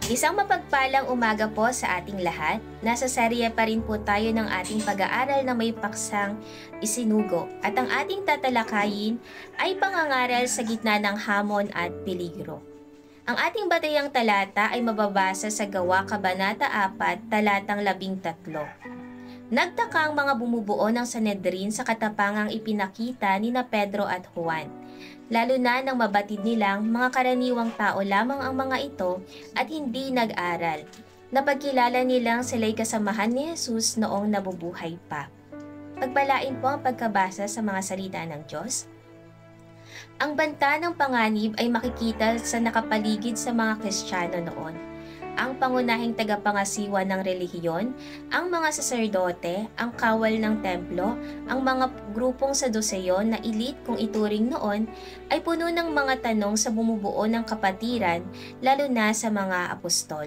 Isang mapagpalang umaga po sa ating lahat. Nasa serye pa rin po tayo ng ating pag-aaral na may paksang isinugo at ang ating tatalakayin ay pangangaral sa gitna ng hamon at peligro. Ang ating batayang talata ay mababasa sa Gawa Kabanata 4, talatang 13. Nagtaka ang mga bumubuo ng Sanedrin sa katapangang ipinakita ni na Pedro at Juan, lalo na nang mabatid nilang mga karaniwang tao lamang ang mga ito at hindi nag-aral. Napagkilala nilang sila'y kasamahan ni Jesus noong nabubuhay pa. Pagpalain po ang pagkabasa sa mga salita ng Diyos. Ang banta ng panganib ay makikita sa nakapaligid sa mga Kristiyano noon. Ang pangunahing tagapangasiwa ng relihiyon, ang mga saserdote, ang kawal ng templo, ang mga grupong Saduceo na elite kung ituring noon, ay puno ng mga tanong sa bumubuo ng kapatiran, lalo na sa mga apostol.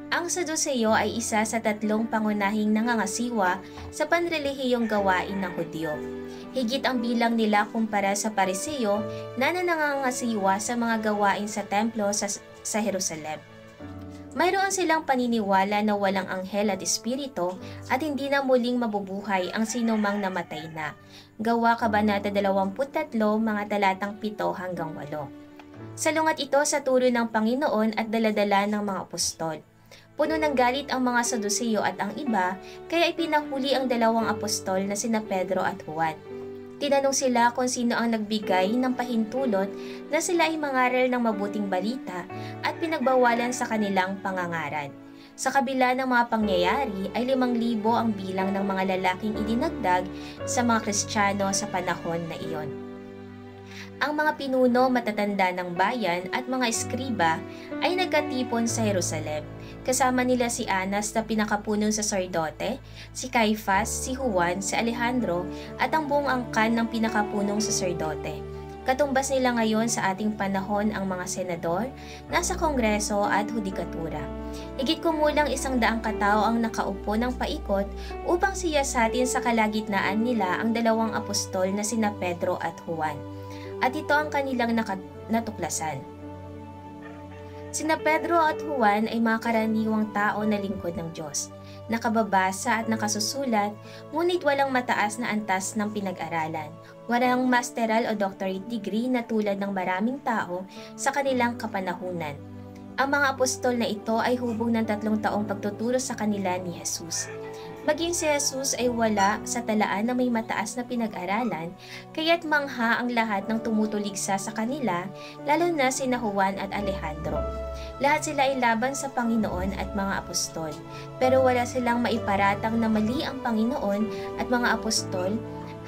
Ang Saduceo ay isa sa tatlong pangunahing nangangasiwa sa panrelihiyong gawain ng Hudyo. Higit ang bilang nila kumpara sa Pariseo na nangangasiwa sa mga gawain sa templo sa Jerusalem. Mayroon silang paniniwala na walang anghel at espiritu at hindi na muling mabubuhay ang sinumang namatay na. Gawa Kabanata 23, mga talatang 7 hanggang 8. Salungat ito sa turo ng Panginoon at daladala ng mga apostol. Puno ng galit ang mga Saduceo at ang iba, kaya ipinahuli ang dalawang apostol na sina Pedro at Juan. Tinanong sila kung sino ang nagbigay ng pahintulot na sila ay mangaral ng mabuting balita at pinagbawalan sa kanilang pangangaral. Sa kabila ng mga pangyayari ay 5,000 ang bilang ng mga lalaking idinagdag sa mga Kristiyano sa panahon na iyon. Ang mga pinuno matatanda ng bayan at mga eskriba ay nagkatipon sa Jerusalem. Kasama nila si Anas na pinakapunong saserdote, si Caifas, si Juan, si Alejandro at ang buong angkan ng pinakapunong saserdote. Katumbas nila ngayon sa ating panahon ang mga senador, nasa kongreso at hudikatura. Higit kumulang 100 katao ang nakaupo ng paikot upang siyasatin sa kalagitnaan nila ang dalawang apostol na sina Pedro at Juan. At ito ang kanilang natuklasan. Sina Pedro at Juan ay mga karaniwang tao na lingkod ng Diyos, nakababasa at nakasusulat, ngunit walang mataas na antas ng pinag-aralan. Walang masteral o doctorate degree na tulad ng maraming tao sa kanilang kapanahunan. Ang mga apostol na ito ay hubog ng 3 taong pagtuturo sa kanila ni Jesus. Maging si Jesus ay wala sa talaan na may mataas na pinag-aralan, kaya't mangha ang lahat ng tumutuligsa sa kanila, lalo na sina Juan at Alejandro. Lahat sila ay laban sa Panginoon at mga apostol, pero wala silang maiparatang na mali ang Panginoon at mga apostol,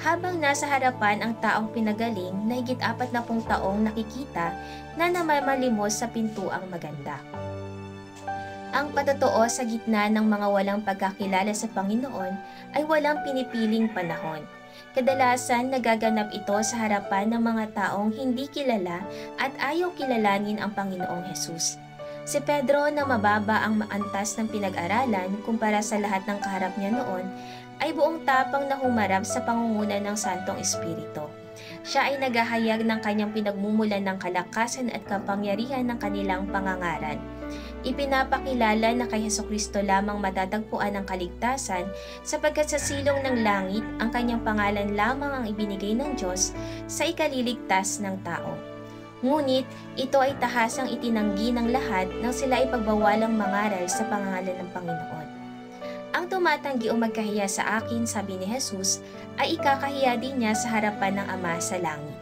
habang nasa harapan ang taong pinagaling na higit 40 taong nakikita na namamalimos sa pintuang maganda. Ang patotoo sa gitna ng mga walang pagkakilala sa Panginoon ay walang pinipiling panahon. Kadalasan nagaganap ito sa harapan ng mga taong hindi kilala at ayaw kilalanin ang Panginoong Hesus. Si Pedro na mababa ang antas ng pinag-aralan kumpara sa lahat ng kaharap niya noon ay buong tapang na humarap sa pangunguna ng Santong Espiritu. Siya ay naghahayag ng kanyang pinagmumulan ng kalakasan at kapangyarihan ng kanilang pangangaral. Ipinapakilala na kay Hesukristo lamang matatagpuan ang kaligtasan sapagkat sa silong ng langit ang kanyang pangalan lamang ang ibinigay ng Diyos sa ikaliligtas ng tao. Ngunit ito ay tahasang itinanggi ng lahat nang sila ay pagbawalang mangaral sa pangalan ng Panginoon. Ang tumatanggi o magkahiya sa akin, sabi ni Jesus, ay ikakahiya din niya sa harapan ng Ama sa langit.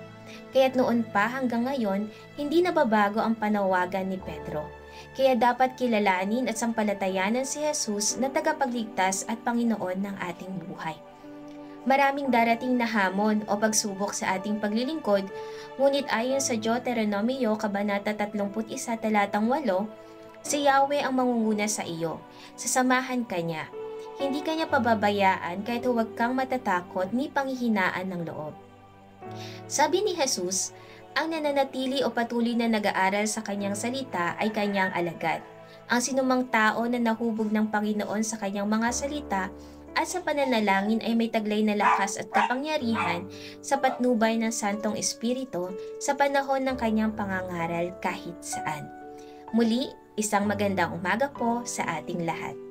Kaya't noon pa hanggang ngayon, hindi nababago ang panawagan ni Pedro. Kaya dapat kilalanin at sampalatayanan si Jesus na tagapagligtas at Panginoon ng ating buhay. Maraming darating na hamon o pagsubok sa ating paglilingkod, ngunit ayon sa Deuteronomio Kabanata 31, talatang 8, si Yahweh ang mangunguna sa iyo, sasamahan ka niya. Hindi ka niya pababayaan kahit huwag kang matatakot ni panghihinaan ng loob. Sabi ni Jesus, ang nananatili o patuloy na nag-aaral sa kanyang salita ay kanyang alagad. Ang sinumang tao na nahubog ng Panginoon sa kanyang mga salita at sa pananalangin ay may taglay na lakas at kapangyarihan sa patnubay ng Santong Espiritu sa panahon ng kanyang pangangaral kahit saan. Muli, Isang magandang umaga po sa ating lahat.